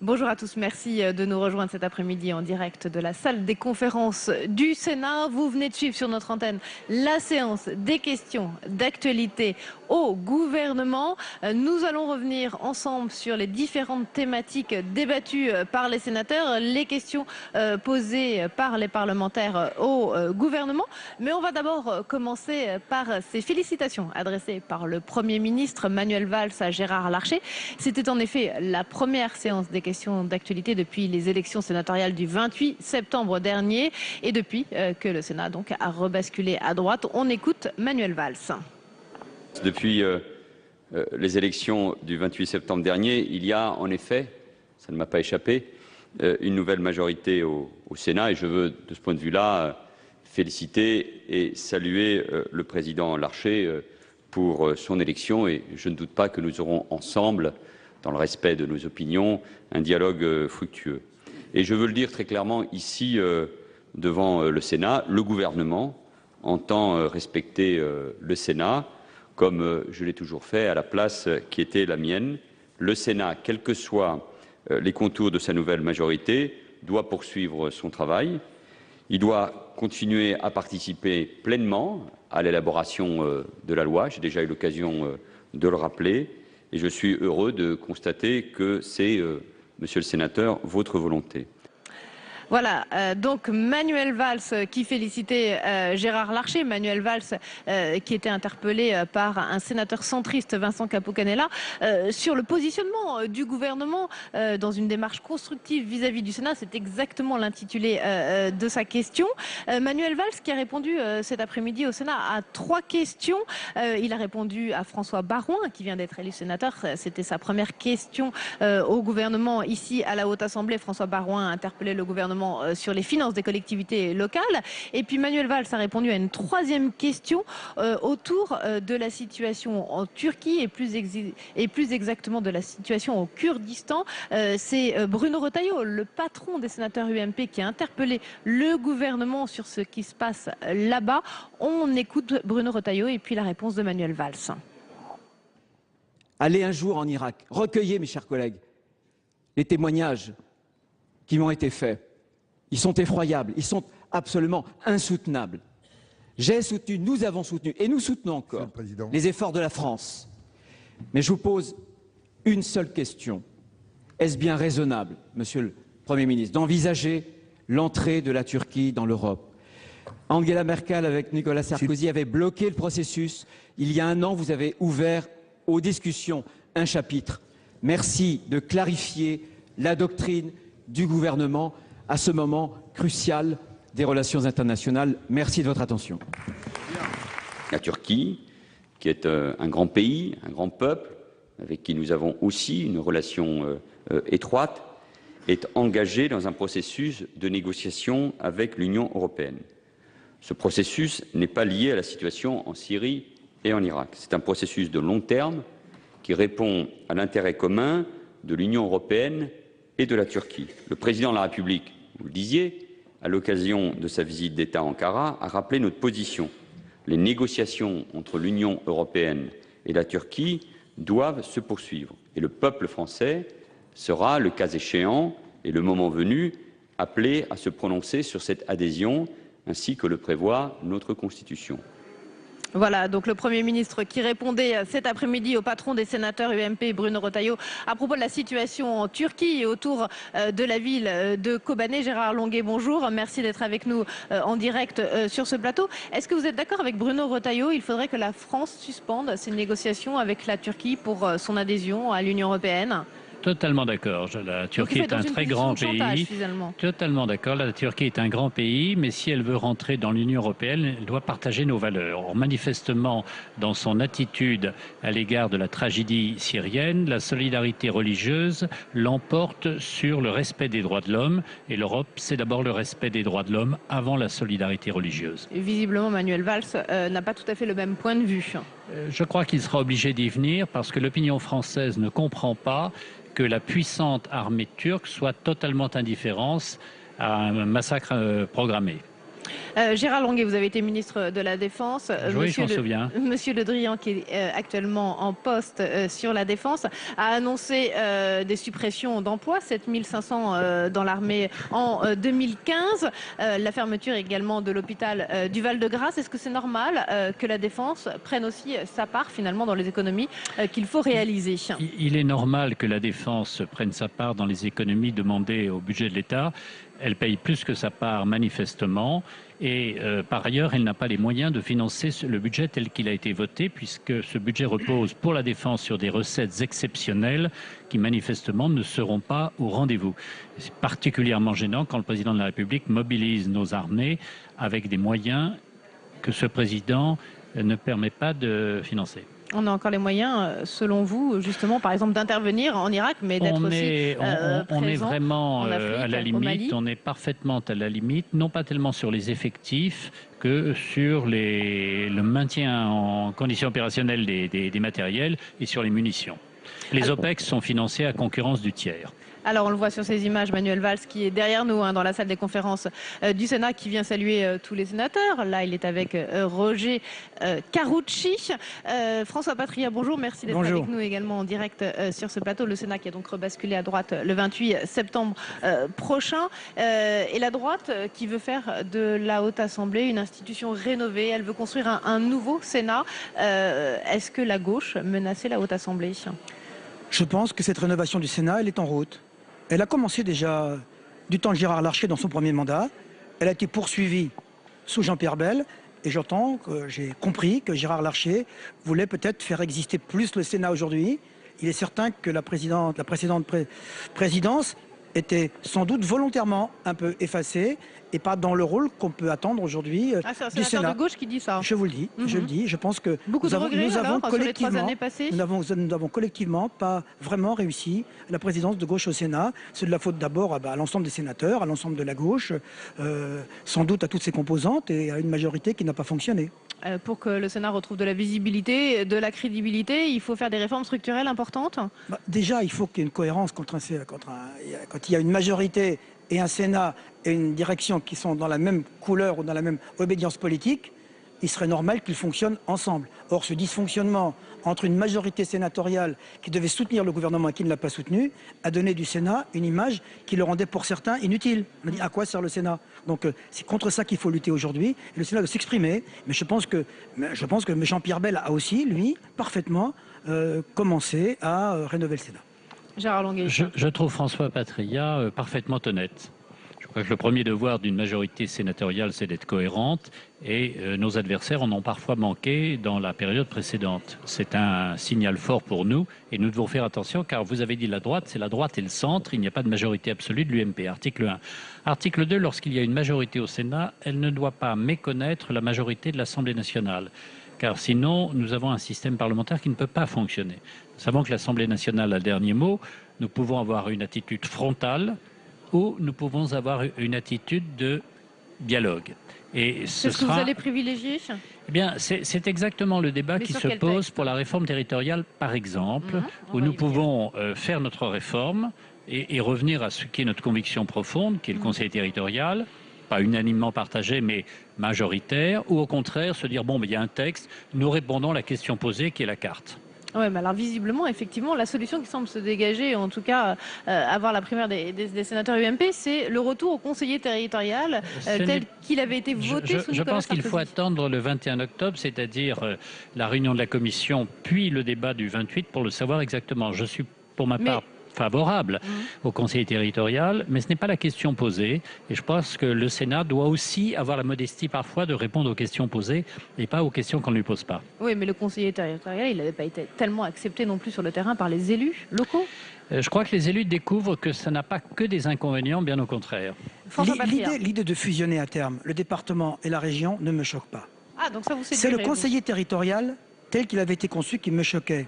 Bonjour à tous, merci de nous rejoindre cet après-midi en direct de la salle des conférences du Sénat. Vous venez de suivre sur notre antenne la séance des questions d'actualité au gouvernement. Nous allons revenir ensemble sur les différentes thématiques débattues par les sénateurs, les questions posées par les parlementaires au gouvernement. Mais on va d'abord commencer par ces félicitations adressées par le Premier ministre Manuel Valls à Gérard Larcher. C'était en effet la première séance des questions d'actualité depuis les élections sénatoriales du 28 septembre dernier et depuis que le Sénat donc a rebasculé à droite. On écoute Manuel Valls. Depuis les élections du 28 septembre dernier, il y a en effet, ça ne m'a pas échappé, une nouvelle majorité au Sénat et je veux de ce point de vue-là féliciter et saluer le président Larcher pour son élection et je ne doute pas que nous aurons ensemble, dans le respect de nos opinions, un dialogue fructueux. Et je veux le dire très clairement ici, devant le Sénat, le gouvernement entend respecter le Sénat, comme je l'ai toujours fait à la place qui était la mienne. Le Sénat, quels que soient les contours de sa nouvelle majorité, doit poursuivre son travail. Il doit continuer à participer pleinement à l'élaboration de la loi. J'ai déjà eu l'occasion de le rappeler. Et je suis heureux de constater que c'est, monsieur le sénateur, votre volonté. Voilà, donc Manuel Valls qui félicitait Gérard Larcher, Manuel Valls qui était interpellé par un sénateur centriste, Vincent Capo-Canellas, sur le positionnement du gouvernement dans une démarche constructive vis-à-vis du Sénat. C'est exactement l'intitulé de sa question. Manuel Valls qui a répondu cet après-midi au Sénat à 3 questions. Il a répondu à François Baroin qui vient d'être élu sénateur. C'était sa première question au gouvernement ici à la Haute Assemblée. François Baroin a interpellé le gouvernement sur les finances des collectivités locales. Et puis Manuel Valls a répondu à une 3e question autour de la situation en Turquie et plus exactement de la situation au Kurdistan. C'est Bruno Retailleau, le patron des sénateurs UMP, qui a interpellé le gouvernement sur ce qui se passe là-bas. On écoute Bruno Retailleau et puis la réponse de Manuel Valls. Allez un jour en Irak, recueillez, mes chers collègues, les témoignages qui m'ont été faits. Ils sont effroyables, ils sont absolument insoutenables. J'ai soutenu, nous avons soutenu, et nous soutenons encore les efforts de la France. Mais je vous pose une seule question. Est-ce bien raisonnable, monsieur le Premier ministre, d'envisager l'entrée de la Turquie dans l'Europe? Angela Merkel, avec Nicolas Sarkozy, avait bloqué le processus. Il y a un an, vous avez ouvert aux discussions un chapitre. Merci de clarifier la doctrine du gouvernement à ce moment crucial des relations internationales. Merci de votre attention. La Turquie, qui est un grand pays, un grand peuple, avec qui nous avons aussi une relation étroite, est engagée dans un processus de négociation avec l'Union européenne. Ce processus n'est pas lié à la situation en Syrie et en Irak. C'est un processus de long terme qui répond à l'intérêt commun de l'Union européenne et de la Turquie. Le président de la République, vous le disiez, à l'occasion de sa visite d'État à Ankara, a rappelé notre position. Les négociations entre l'Union européenne et la Turquie doivent se poursuivre. Et le peuple français sera, le cas échéant, et le moment venu, appelé à se prononcer sur cette adhésion, ainsi que le prévoit notre Constitution. Voilà, donc le Premier ministre qui répondait cet après-midi au patron des sénateurs UMP, Bruno Retailleau, à propos de la situation en Turquie et autour de la ville de Kobané. Gérard Longuet, bonjour. Merci d'être avec nous en direct sur ce plateau. Est-ce que vous êtes d'accord avec Bruno Retailleau? Il faudrait que la France suspende ses négociations avec la Turquie pour son adhésion à l'Union européenne? Totalement d'accord. La Turquie est un très grand pays. Totalement d'accord. La Turquie est un grand pays, mais si elle veut rentrer dans l'Union européenne, elle doit partager nos valeurs. Or, manifestement, dans son attitude à l'égard de la tragédie syrienne, la solidarité religieuse l'emporte sur le respect des droits de l'homme. Et l'Europe, c'est d'abord le respect des droits de l'homme avant la solidarité religieuse. Et visiblement, Manuel Valls n'a pas tout à fait le même point de vue. Je crois qu'il sera obligé d'y venir parce que l'opinion française ne comprend pas que la puissante armée turque soit totalement indifférente à un massacre programmé. Gérard Longuet, vous avez été ministre de la Défense. Oui, je m'en souviens. Monsieur Le Drian, qui est actuellement en poste sur la Défense, a annoncé des suppressions d'emplois, 7500 dans l'armée en 2015. La fermeture également de l'hôpital du Val-de-Grâce. Est-ce que c'est normal que la Défense prenne aussi sa part finalement dans les économies qu'il faut réaliser? Il est normal que la Défense prenne sa part dans les économies demandées au budget de l'État. Elle paye plus que sa part manifestement et par ailleurs elle n'a pas les moyens de financer le budget tel qu'il a été voté puisque ce budget repose pour la défense sur des recettes exceptionnelles qui manifestement ne seront pas au rendez-vous. C'est particulièrement gênant quand le président de la République mobilise nos armées avec des moyens que ce président ne permet pas de financer. On a encore les moyens, selon vous, justement, par exemple, d'intervenir en Irak, mais d'être aussi on est vraiment en Afrique, à la limite, on est parfaitement à la limite, non pas tellement sur les effectifs que sur le maintien en conditions opérationnelles des matériels et sur les munitions. Les OPEX sont financés à concurrence du tiers. Alors on le voit sur ces images, Manuel Valls qui est derrière nous dans la salle des conférences du Sénat, qui vient saluer tous les sénateurs. Là il est avec Roger Carucci. François Patria, bonjour, merci d'être avec nous également en direct sur ce plateau. Le Sénat qui a donc rebasculé à droite le 28 septembre prochain. Et la droite qui veut faire de la Haute Assemblée une institution rénovée, elle veut construire un nouveau Sénat. Est-ce que la gauche menaçait la Haute Assemblée? Je pense que cette rénovation du Sénat, elle est en route. Elle a commencé déjà du temps de Gérard Larcher dans son premier mandat. Elle a été poursuivie sous Jean-Pierre Bel. Et j'ai compris que Gérard Larcher voulait peut-être faire exister plus le Sénat aujourd'hui. Il est certain que la précédente présidence était sans doute volontairement un peu effacée et pas dans le rôle qu'on peut attendre aujourd'hui du Sénat. De gauche qui dit ça. Je vous le dis, je le dis. Je pense que nous avons collectivement pas vraiment réussi la présidence de gauche au Sénat. C'est de la faute d'abord à l'ensemble des sénateurs, à l'ensemble de la gauche, sans doute à toutes ses composantes et à une majorité qui n'a pas fonctionné. Pour que le Sénat retrouve de la visibilité, de la crédibilité, il faut faire des réformes structurelles importantes? Déjà, il faut qu'il y ait une cohérence quand il y a une majorité et un Sénat et une direction qui sont dans la même couleur ou dans la même obédience politique. Il serait normal qu'ils fonctionnent ensemble. Or, ce dysfonctionnement entre une majorité sénatoriale qui devait soutenir le gouvernement et qui ne l'a pas soutenu a donné du Sénat une image qui le rendait pour certains inutile. On a dit à quoi sert le Sénat? Donc c'est contre ça qu'il faut lutter aujourd'hui. Et le Sénat doit s'exprimer. Mais je pense que Jean-Pierre Bel a aussi, lui, parfaitement commencé à rénover le Sénat. Gérard Longuet. Je trouve François Patria parfaitement honnête. Je crois que le premier devoir d'une majorité sénatoriale, c'est d'être cohérente, et nos adversaires en ont parfois manqué dans la période précédente. C'est un signal fort pour nous, et nous devons faire attention, car vous avez dit la droite, c'est la droite et le centre, il n'y a pas de majorité absolue de l'UMP, article 1. Article 2, lorsqu'il y a une majorité au Sénat, elle ne doit pas méconnaître la majorité de l'Assemblée nationale, car sinon, nous avons un système parlementaire qui ne peut pas fonctionner. Nous savons que l'Assemblée nationale a le dernier mot, nous pouvons avoir une attitude frontale, ou nous pouvons avoir une attitude de dialogue. Et c'est ce que vous allez privilégier? Eh bien, c'est exactement le débat qui se pose pour la réforme territoriale, par exemple, où nous pouvons faire notre réforme et revenir à ce qui est notre conviction profonde, qui est le Conseil territorial, pas unanimement partagé, mais majoritaire, ou au contraire se dire, bon, il y a un texte, nous répondons à la question posée qui est la carte. Oui, mais alors visiblement, effectivement, la solution qui semble se dégager, en tout cas avoir la primaire des sénateurs UMP, c'est le retour au conseiller territorial tel qu'il avait été voté sous Nicolas Sarkozy. Je pense qu'il faut attendre le 21 octobre, c'est-à-dire la réunion de la commission, puis le débat du 28 pour le savoir exactement. Je suis, pour ma part, favorable au conseiller territorial, mais ce n'est pas la question posée. Et je pense que le Sénat doit aussi avoir la modestie parfois de répondre aux questions posées et pas aux questions qu'on ne lui pose pas. Oui, mais le conseiller territorial, il n'avait pas été tellement accepté non plus sur le terrain par les élus locaux. Je crois que les élus découvrent que ça n'a pas que des inconvénients, bien au contraire. L'idée de fusionner à terme le département et la région ne me choque pas. Ah, donc ça vous c'est le conseiller territorial tel qu'il avait été conçu qui me choquait.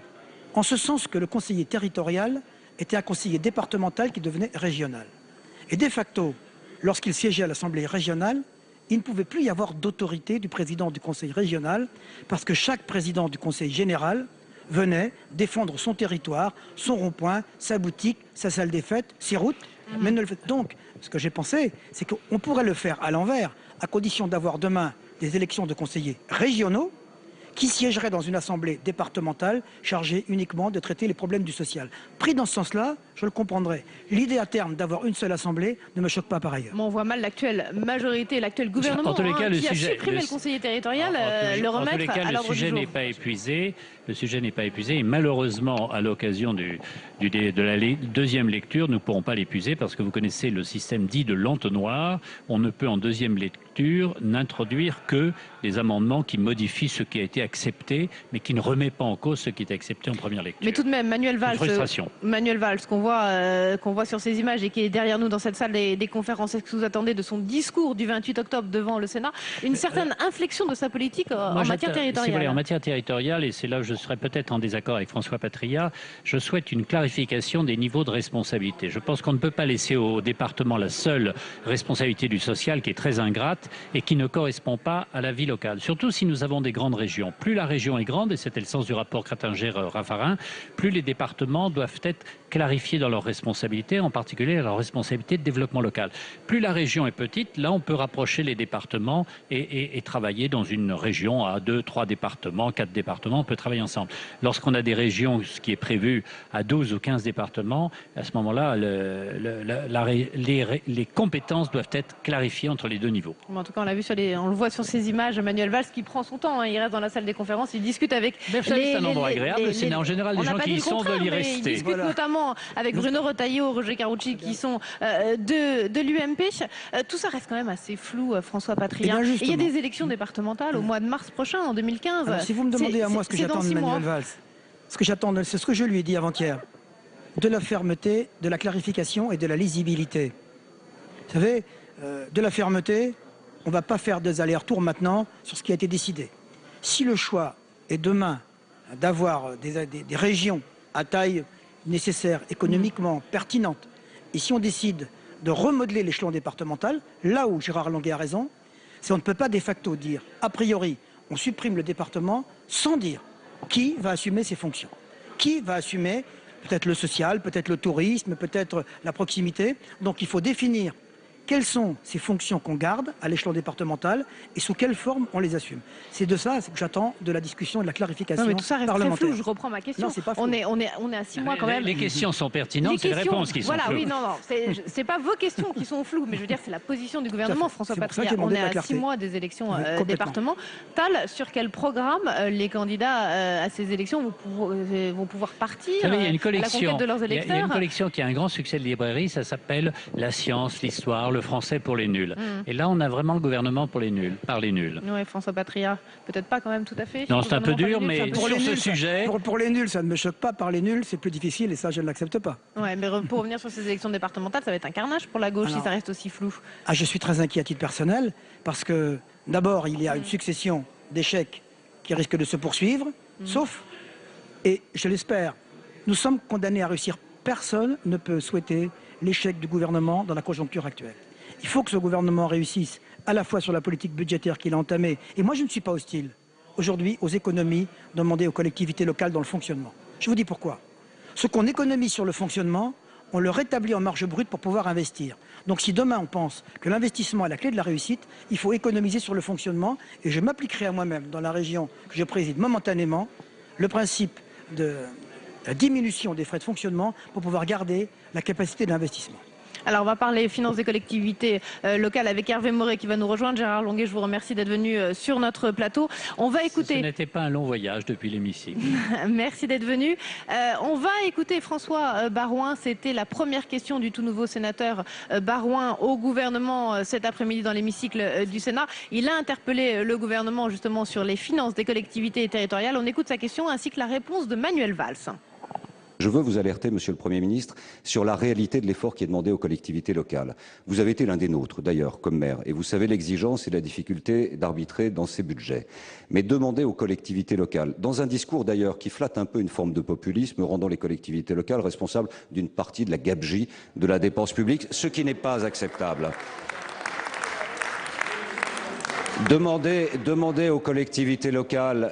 En ce sens que le conseiller territorial était un conseiller départemental qui devenait régional. Et de facto, lorsqu'il siégeait à l'Assemblée régionale, il ne pouvait plus y avoir d'autorité du président du conseil régional parce que chaque président du conseil général venait défendre son territoire, son rond-point, sa boutique, sa salle des fêtes, ses routes. Mais ne le fait... Donc, ce que j'ai pensé, c'est qu'on pourrait le faire à l'envers, à condition d'avoir demain des élections de conseillers régionaux qui siégeraient dans une assemblée départementale chargée uniquement de traiter les problèmes du social. Pris dans ce sens-là, je le comprendrais. L'idée à terme d'avoir une seule assemblée ne me choque pas par ailleurs. Mais on voit mal l'actuelle majorité, l'actuel gouvernement qui a supprimé le conseiller territorial, le remettre à l'ordre du jour. Le sujet n'est pas épuisé. Le sujet n'est pas épuisé et malheureusement, à l'occasion de la deuxième lecture, nous ne pourrons pas l'épuiser parce que vous connaissez le système dit de l'entonnoir. On ne peut en deuxième lecture n'introduire que les amendements qui modifient ce qui a été accepté, mais qui ne remet pas en cause ce qui est accepté en première lecture. Mais tout de même, Manuel Valls, qu'on voit sur ces images et qui est derrière nous dans cette salle des conférences, est-ce que vous attendez de son discours du 28 octobre devant le Sénat une certaine inflexion de sa politique en matière territoriale? Si vous voulez, en matière territoriale, et c'est là où je serais peut-être en désaccord avec François Patriat, je souhaite une clarification des niveaux de responsabilité. Je pense qu'on ne peut pas laisser au département la seule responsabilité du social qui est très ingrate et qui ne correspond pas à la vie locale. Surtout si nous avons des grandes régions. Plus la région est grande, et c'était le sens du rapport Kratinger-Raffarin, plus les départements doivent être clarifiés dans leurs responsabilités, en particulier leur responsabilité de développement local. Plus la région est petite, là on peut rapprocher les départements et travailler dans une région à 2, 3 départements, 4 départements, on peut travailler ensemble. Lorsqu'on a des régions, ce qui est prévu à 12 ou 15 départements, à ce moment-là, les compétences doivent être clarifiées entre les deux niveaux. En tout cas, on le voit sur ces images, Manuel Valls qui prend son temps, hein, il reste dans la salle des conférences, il discute avec c'est un endroit agréable, le Sénat en général, les gens qui y sont veulent y rester. Il discute notamment avec Bruno Retailleau, Roger Carucci qui sont de l'UMP. Tout ça reste quand même assez flou, François Patriat. Et il y a des élections départementales au mois de mars prochain, en 2015. Alors, si vous me demandez à moi ce que j'attends de Manuel Valls, ce que j'attends, c'est ce que je lui ai dit avant-hier. De la fermeté, de la clarification et de la lisibilité. Vous savez, de la fermeté, on ne va pas faire des allers-retours maintenant sur ce qui a été décidé. Si le choix est demain d'avoir des régions à taille nécessaire, économiquement pertinente, et si on décide de remodeler l'échelon départemental, là où Gérard Longuet a raison, c'est on ne peut pas de facto dire, a priori, on supprime le département sans dire qui va assumer ses fonctions. Qui va assumer peut-être le social, peut-être le tourisme, peut-être la proximité. Donc il faut définir quelles sont ces fonctions qu'on garde à l'échelon départemental et sous quelle forme on les assume. C'est de ça que j'attends de la discussion, de la clarification mais tout ça reste parlementaire. Très flou, je reprends ma question. Non, c'est pas flou. On est à 6 mois quand même. Les questions sont pertinentes, c'est les réponses qui sont floues. Oui, non, c'est pas vos questions qui sont floues, mais je veux dire, c'est la position du gouvernement, François Patriat. On est à 6 mois des élections départementales. Sur quel programme les candidats à ces élections vont pouvoir partir à la conquête de leurs électeurs? Il y a une collection qui a un grand succès de librairie, ça s'appelle La science, l'histoire, le français pour les nuls. Et là, on a vraiment le gouvernement pour les nuls, par les nuls. Oui, François Patriat, peut-être pas quand même tout à fait. Non, c'est un peu dur, mais sur ce sujet... Pour les nuls, ça ne me choque pas. Par les nuls, c'est plus difficile et ça, je ne l'accepte pas. Oui, mais pour revenir sur ces élections départementales, ça va être un carnage pour la gauche si ça reste aussi flou. Je suis très inquiet à titre personnel parce que, d'abord, il y a une succession d'échecs qui risquent de se poursuivre, sauf, et je l'espère, nous sommes condamnés à réussir. Personne ne peut souhaiter l'échec du gouvernement dans la conjoncture actuelle. Il faut que ce gouvernement réussisse à la fois sur la politique budgétaire qu'il a entamée. Et moi, je ne suis pas hostile aujourd'hui aux économies demandées aux collectivités locales dans le fonctionnement. Je vous dis pourquoi. Ce qu'on économise sur le fonctionnement, on le rétablit en marge brute pour pouvoir investir. Donc si demain on pense que l'investissement est la clé de la réussite, il faut économiser sur le fonctionnement. Et je m'appliquerai à moi-même, dans la région que je préside momentanément, le principe de la diminution des frais de fonctionnement pour pouvoir garder la capacité d'investissement. Alors on va parler finances des collectivités locales avec Hervé Maurey qui va nous rejoindre. Gérard Longuet, je vous remercie d'être venu sur notre plateau. On va écouter... Ce n'était pas un long voyage depuis l'hémicycle. Merci d'être venu. On va écouter François Baroin. C'était la première question du tout nouveau sénateur Baroin au gouvernement cet après-midi dans l'hémicycle du Sénat. Il a interpellé le gouvernement justement sur les finances des collectivités territoriales. On écoute sa question ainsi que la réponse de Manuel Valls. Je veux vous alerter, Monsieur le Premier ministre, sur la réalité de l'effort qui est demandé aux collectivités locales. Vous avez été l'un des nôtres, d'ailleurs, comme maire, et vous savez l'exigence et la difficulté d'arbitrer dans ces budgets. Mais demandez aux collectivités locales, dans un discours d'ailleurs qui flatte un peu une forme de populisme, rendant les collectivités locales responsables d'une partie de la gabegie de la dépense publique, ce qui n'est pas acceptable. Demander aux collectivités locales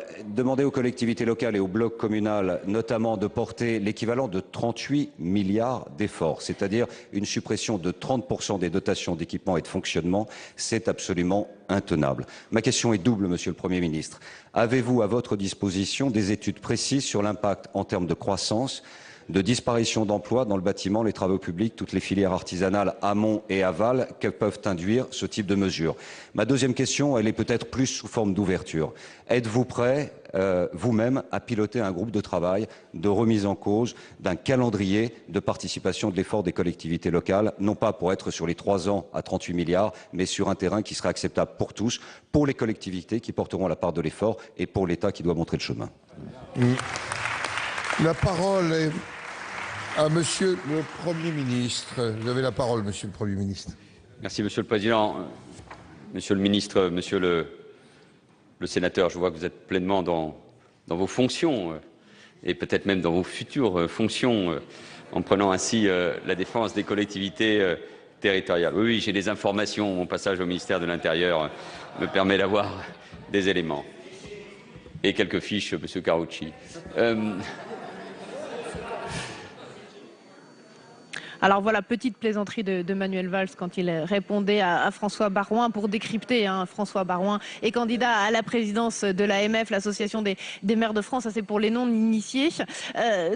et au bloc communal, notamment, de porter l'équivalent de 38 milliards d'efforts, c'est-à-dire une suppression de 30% des dotations d'équipement et de fonctionnement, c'est absolument intenable. Ma question est double, Monsieur le Premier ministre. Avez-vous à votre disposition des études précises sur l'impact en termes de croissance, de disparition d'emplois dans le bâtiment, les travaux publics, toutes les filières artisanales amont et aval, que peuvent induire ce type de mesures? Ma deuxième question, elle est peut-être plus sous forme d'ouverture. Êtes-vous prêt, vous-même, à piloter un groupe de travail de remise en cause d'un calendrier de participation de l'effort des collectivités locales, non pas pour être sur les 3 ans à 38 milliards, mais sur un terrain qui serait acceptable pour tous, pour les collectivités qui porteront la part de l'effort et pour l'État qui doit montrer le chemin? La parole est à Monsieur le Premier ministre. Vous avez la parole, Monsieur le Premier ministre. Merci, Monsieur le Président. Monsieur le ministre, Monsieur le sénateur, je vois que vous êtes pleinement dans vos fonctions et peut-être même dans vos futures fonctions en prenant ainsi la défense des collectivités territoriales. Oui, j'ai des informations. Mon passage au ministère de l'Intérieur me permet d'avoir des éléments. Et quelques fiches, Monsieur Carucci. Alors voilà, petite plaisanterie de Manuel Valls quand il répondait à François Baroin pour décrypter. François Baroin est candidat à la présidence de l'AMF, l'Association des maires de France. Ça, c'est pour les non-initiés.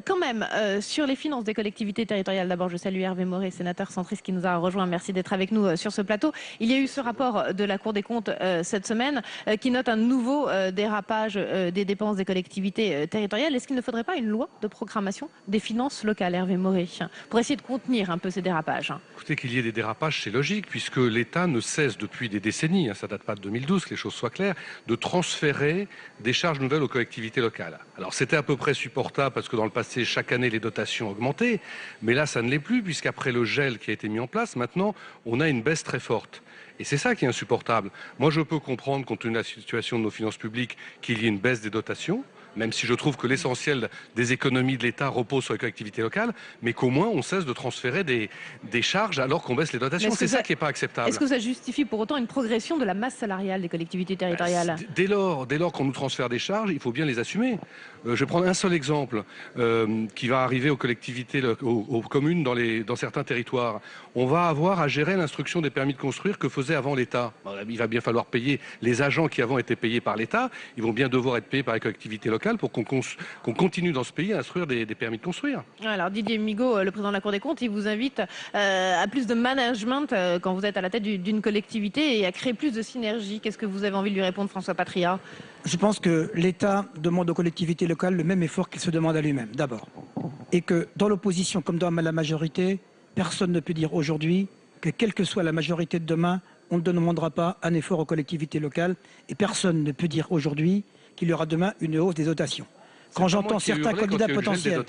Quand même, sur les finances des collectivités territoriales, d'abord, je salue Hervé Maurey, sénateur centriste qui nous a rejoint. Merci d'être avec nous sur ce plateau. Il y a eu ce rapport de la Cour des comptes cette semaine qui note un nouveau dérapage des dépenses des collectivités territoriales. Est-ce qu'il ne faudrait pas une loi de programmation des finances locales, Hervé Maurey, pour essayer de contenir un peu ces dérapages? Écoutez, qu'il y ait des dérapages, c'est logique, puisque l'État ne cesse depuis des décennies, ça date pas de 2012, que les choses soient claires, de transférer des charges nouvelles aux collectivités locales. Alors c'était à peu près supportable, parce que dans le passé, chaque année, les dotations augmentaient, mais là, ça ne l'est plus, puisqu'après le gel qui a été mis en place, maintenant, on a une baisse très forte. Et c'est ça qui est insupportable. Moi, je peux comprendre, compte tenu de la situation de nos finances publiques, qu'il y ait une baisse des dotations, même si je trouve que l'essentiel des économies de l'État repose sur les collectivités locales, mais qu'au moins on cesse de transférer des charges alors qu'on baisse les dotations. C'est ça qui n'est pas acceptable. Est-ce que ça justifie pour autant une progression de la masse salariale des collectivités territoriales? Dès lors qu'on nous transfère des charges, il faut bien les assumer. Je vais prendre un seul exemple qui va arriver aux collectivités, aux communes dans certains territoires. On va avoir à gérer l'instruction des permis de construire que faisait avant l'État. Il va bien falloir payer les agents qui avant étaient payés par l'État. Ils vont bien devoir être payés par les collectivités locales pour qu'on continue dans ce pays à instruire des permis de construire. Alors Didier Migaud, le président de la Cour des comptes, il vous invite à plus de management quand vous êtes à la tête d'une collectivité et à créer plus de synergie. Qu'est-ce que vous avez envie de lui répondre, François Patria? Je pense que l'État demande aux collectivités locales le même effort qu'il se demande à lui-même, d'abord. Et que dans l'opposition comme dans la majorité, personne ne peut dire aujourd'hui que quelle que soit la majorité de demain, on ne demandera pas un effort aux collectivités locales. Et personne ne peut dire aujourd'hui qu'il y aura demain une hausse des dotations. Quand j'entends certains candidats potentiels,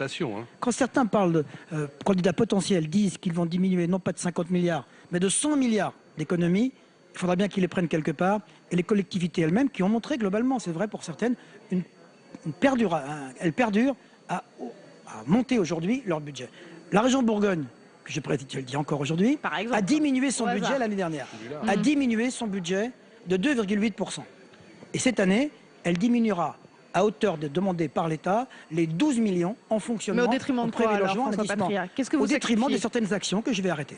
quand certains parlent de candidats potentiels disent qu'ils vont diminuer non pas de 50 milliards, mais de 100 milliards d'économies, il faudra bien qu'ils les prennent quelque part. Et les collectivités elles-mêmes qui ont montré globalement, c'est vrai pour certaines, elles perdurent à monter aujourd'hui leur budget. La région de Bourgogne, que je le dis encore aujourd'hui, a diminué son budget l'année dernière. A diminué son budget de 2,8%. Et cette année, elle diminuera à hauteur de demander par l'État les 12 millions en fonctionnement. Mais au détriment de quoi, alors, François Patria? Qu'est-ce que vous sacrifiez? Au détriment de certaines actions que je vais arrêter.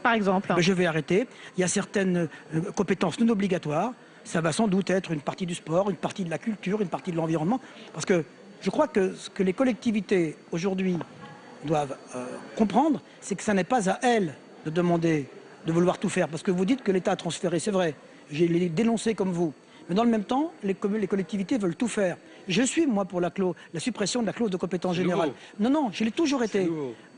Par exemple? Je vais arrêter. Il y a certaines compétences non obligatoires. Ça va sans doute être une partie du sport, une partie de la culture, une partie de l'environnement. Parce que je crois que ce que les collectivités aujourd'hui doivent comprendre, c'est que ça n'est pas à elles de demander, de vouloir tout faire. Parce que vous dites que l'État a transféré, c'est vrai. J'ai dénoncé comme vous. Mais dans le même temps, les collectivités veulent tout faire. Je suis, moi, pour la suppression de la clause de compétence générale. Non, je l'ai toujours été.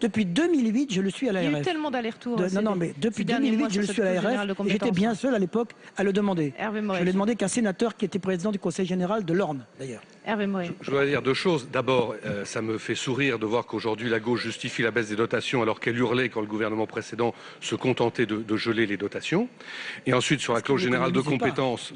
Depuis 2008, je le suis à l'ARF. Il y a eu tellement d'allers-retours. Mais depuis 2008, je le suis à l'ARF. J'étais bien seul à l'époque à le demander. Je l'ai demandé qu'un sénateur qui était président du Conseil général de l'Orne, d'ailleurs. Hervé Maurey. Je dois dire deux choses. D'abord, ça me fait sourire de voir qu'aujourd'hui la gauche justifie la baisse des dotations alors qu'elle hurlait quand le gouvernement précédent se contentait de geler les dotations. Et ensuite, sur la clause générale de compétences,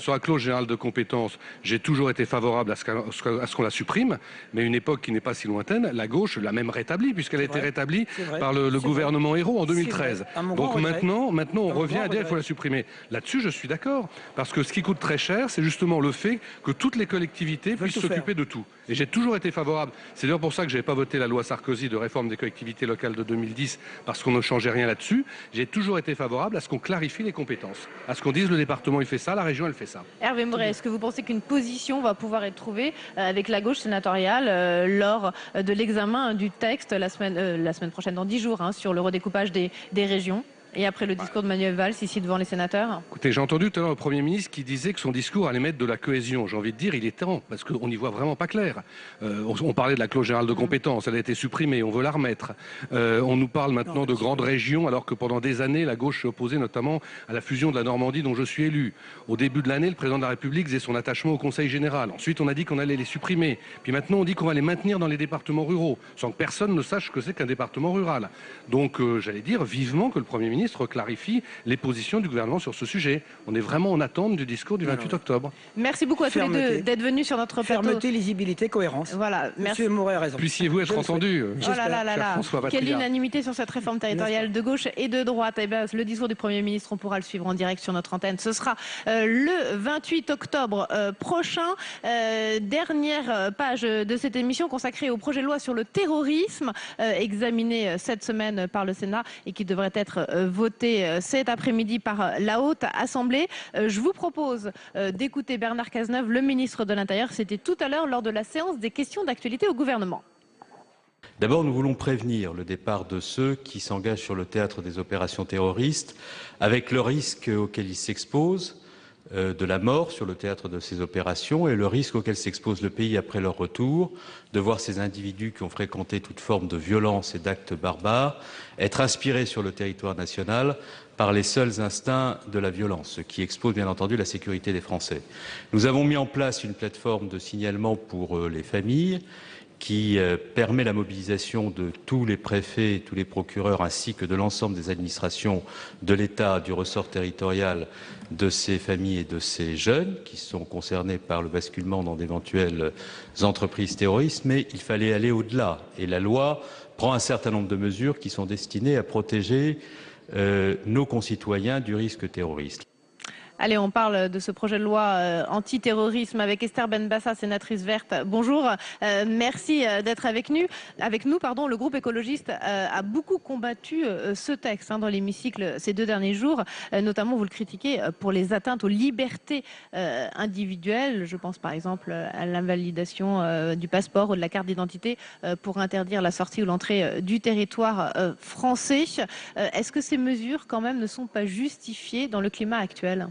générale de compétences, j'ai toujours été favorable à ce qu'on la supprime, mais une époque qui n'est pas si lointaine, la gauche l'a même rétablie, puisqu'elle a été rétablie par le gouvernement Ayrault en 2013. Donc maintenant, on revient à dire qu'il faut la supprimer. Là-dessus, je suis d'accord, parce que ce qui coûte très cher, c'est justement le fait que toutes les collectivités puissent s'occuper de tout. Et j'ai toujours été favorable. C'est d'ailleurs pour ça que je n'avais pas voté la loi Sarkozy de réforme des collectivités locales de 2010, parce qu'on ne changeait rien là-dessus. J'ai toujours été favorable à ce qu'on clarifie les compétences, à ce qu'on dise le département il fait ça, la région elle fait ça. Hervé Maurey, est-ce que vous pensez qu'une position va pouvoir être trouvée avec la gauche sénatoriale lors de l'examen du texte la semaine prochaine, dans 10 jours, sur le redécoupage des régions ? Et après le discours de Manuel Valls, ici devant les sénateurs? Écoutez, j'ai entendu tout à l'heure le Premier ministre qui disait que son discours allait mettre de la cohésion. J'ai envie de dire, il est temps, parce qu'on n'y voit vraiment pas clair. On parlait de la clause générale de compétences, elle a été supprimée, on veut la remettre. On nous parle maintenant de grandes régions, alors que pendant des années, la gauche s'est opposée notamment à la fusion de la Normandie dont je suis élu. Au début de l'année, le président de la République faisait son attachement au Conseil général. Ensuite, on a dit qu'on allait les supprimer. Puis maintenant, on dit qu'on va les maintenir dans les départements ruraux, sans que personne ne sache ce que c'est qu'un département rural. Donc, j'allais dire vivement que le Premier ministre clarifie les positions du gouvernement sur ce sujet. On est vraiment en attente du discours du 28 octobre. Merci beaucoup à tous les deux d'être venus sur notre plateau. Fermeté, lisibilité, cohérence. Voilà, merci. Monsieur Maurey a raison. Puissiez-vous être entendu. Oh là là là là. Quelle unanimité sur cette réforme territoriale de gauche et de droite. Eh bien, le discours du Premier ministre, on pourra le suivre en direct sur notre antenne. Ce sera le 28 octobre prochain. Dernière page de cette émission consacrée au projet de loi sur le terrorisme, examiné cette semaine par le Sénat et qui devrait être voté cet après-midi par la Haute Assemblée. Je vous propose d'écouter Bernard Cazeneuve, le ministre de l'Intérieur. C'était tout à l'heure lors de la séance des questions d'actualité au gouvernement. D'abord, nous voulons prévenir le départ de ceux qui s'engagent sur le théâtre des opérations terroristes avec le risque auquel ils s'exposent de la mort sur le théâtre de ces opérations et le risque auquel s'expose le pays après leur retour, de voir ces individus qui ont fréquenté toute forme de violence et d'actes barbares être inspirés sur le territoire national par les seuls instincts de la violence, ce qui expose bien entendu la sécurité des Français. Nous avons mis en place une plateforme de signalement pour les familles qui permet la mobilisation de tous les préfets, tous les procureurs, ainsi que de l'ensemble des administrations de l'État, du ressort territorial de ces familles et de ces jeunes qui sont concernés par le basculement dans d'éventuelles entreprises terroristes. Mais il fallait aller au-delà. Et la loi prend un certain nombre de mesures qui sont destinées à protéger nos concitoyens du risque terroriste. Allez, on parle de ce projet de loi antiterrorisme avec Esther Benbassa, sénatrice verte. Bonjour, merci d'être avec nous. Le groupe écologiste a beaucoup combattu ce texte dans l'hémicycle ces 2 derniers jours. Notamment, vous le critiquez pour les atteintes aux libertés individuelles. Je pense par exemple à l'invalidation du passeport ou de la carte d'identité pour interdire la sortie ou l'entrée du territoire français. Est-ce que ces mesures, quand même, ne sont pas justifiées dans le climat actuel ?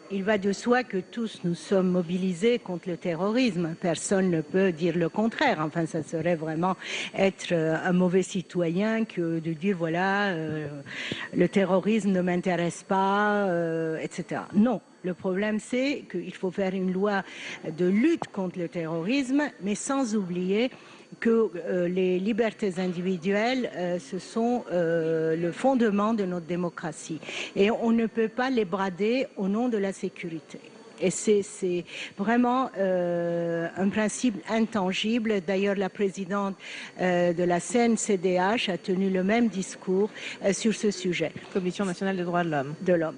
Il va de soi que tous nous sommes mobilisés contre le terrorisme. Personne ne peut dire le contraire. Enfin, ça serait vraiment être un mauvais citoyen que de dire voilà, le terrorisme ne m'intéresse pas, etc. Non. Le problème, c'est qu'il faut faire une loi de lutte contre le terrorisme, mais sans oublier que les libertés individuelles, ce sont le fondement de notre démocratie. Et on ne peut pas les brader au nom de la sécurité. Et c'est vraiment un principe intangible. D'ailleurs, la présidente de la CNCDH a tenu le même discours sur ce sujet. Commission nationale des droits de l'homme.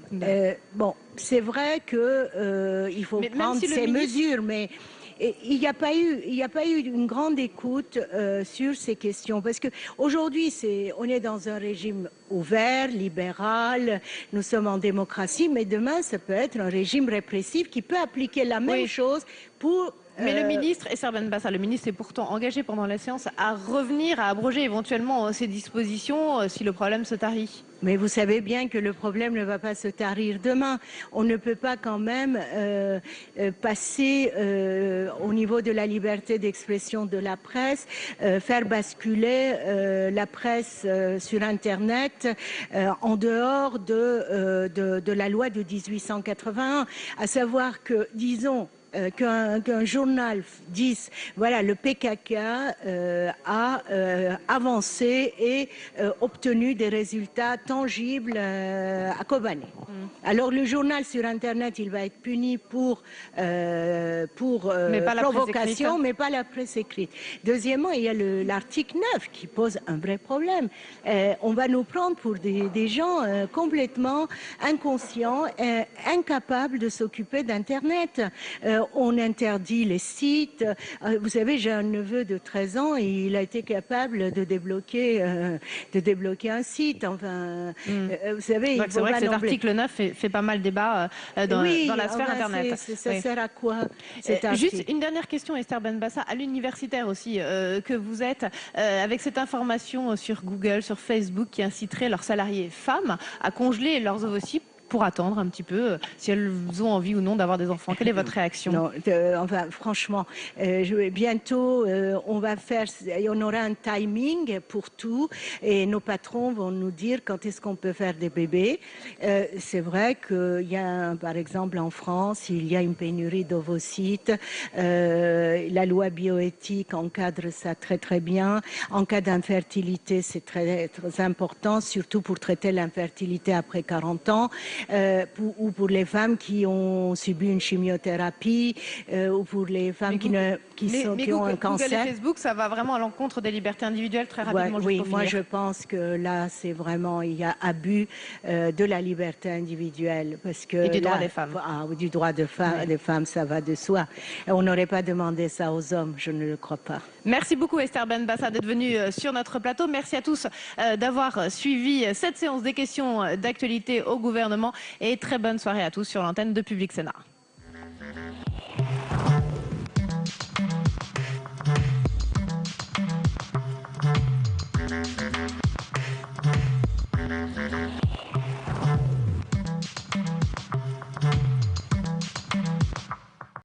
Bon, c'est vrai qu'il faut prendre ces mesures, mais il n'y a pas eu une grande écoute sur ces questions, parce que aujourd'hui on est dans un régime ouvert, libéral, nous sommes en démocratie, mais demain ça peut être un régime répressif qui peut appliquer la même chose pour. Mais le ministre, Esther Benbassa, le ministre est pourtant engagé pendant la séance à revenir, à abroger éventuellement ces dispositions si le problème se tarit. Mais vous savez bien que le problème ne va pas se tarir demain. On ne peut pas quand même passer au niveau de la liberté d'expression de la presse, faire basculer la presse sur Internet en dehors de la loi de 1881. À savoir que, disons, qu'un journal dise voilà, le PKK a avancé et obtenu des résultats tangibles à Kobané. Alors le journal sur Internet, il va être puni pour provocation, mais pas la presse écrite. Deuxièmement, il y a l'article 9 qui pose un vrai problème. On va nous prendre pour des gens complètement inconscients, incapables de s'occuper d'Internet. On interdit les sites. Vous savez, j'ai un neveu de 13 ans et il a été capable de débloquer un site. Enfin, vous savez, c'est vrai que cet article 9 fait pas mal débat dans la sphère Internet. Ça sert à quoi cet article? Juste une dernière question, Esther Benbassa, à l'universitaire aussi que vous êtes, avec cette information sur Google, sur Facebook, qui inciterait leurs salariés femmes à congeler leurs ovocytes pour attendre un petit peu si elles ont envie ou non d'avoir des enfants. Quelle est votre réaction? Non, enfin, franchement, bientôt, on aura un timing pour tout et nos patrons vont nous dire quand est-ce qu'on peut faire des bébés. C'est vrai qu'il y a, par exemple, en France, il y a une pénurie d'ovocytes. La loi bioéthique encadre ça très très bien. En cas d'infertilité, c'est très, très important, surtout pour traiter l'infertilité après 40 ans. Ou pour les femmes qui ont subi une chimiothérapie, ou pour les femmes qui ont un cancer. Google et Facebook, ça va vraiment à l'encontre des libertés individuelles très rapidement. Oui, moi je pense que là, c'est vraiment, il y a abus de la liberté individuelle. Parce que et du droit des femmes. Du droit des femmes, ça va de soi. On n'aurait pas demandé ça aux hommes, je ne le crois pas. Merci beaucoup Esther Benbassa d'être venue sur notre plateau. Merci à tous d'avoir suivi cette séance des questions d'actualité au gouvernement. Et très bonne soirée à tous sur l'antenne de Public Sénat.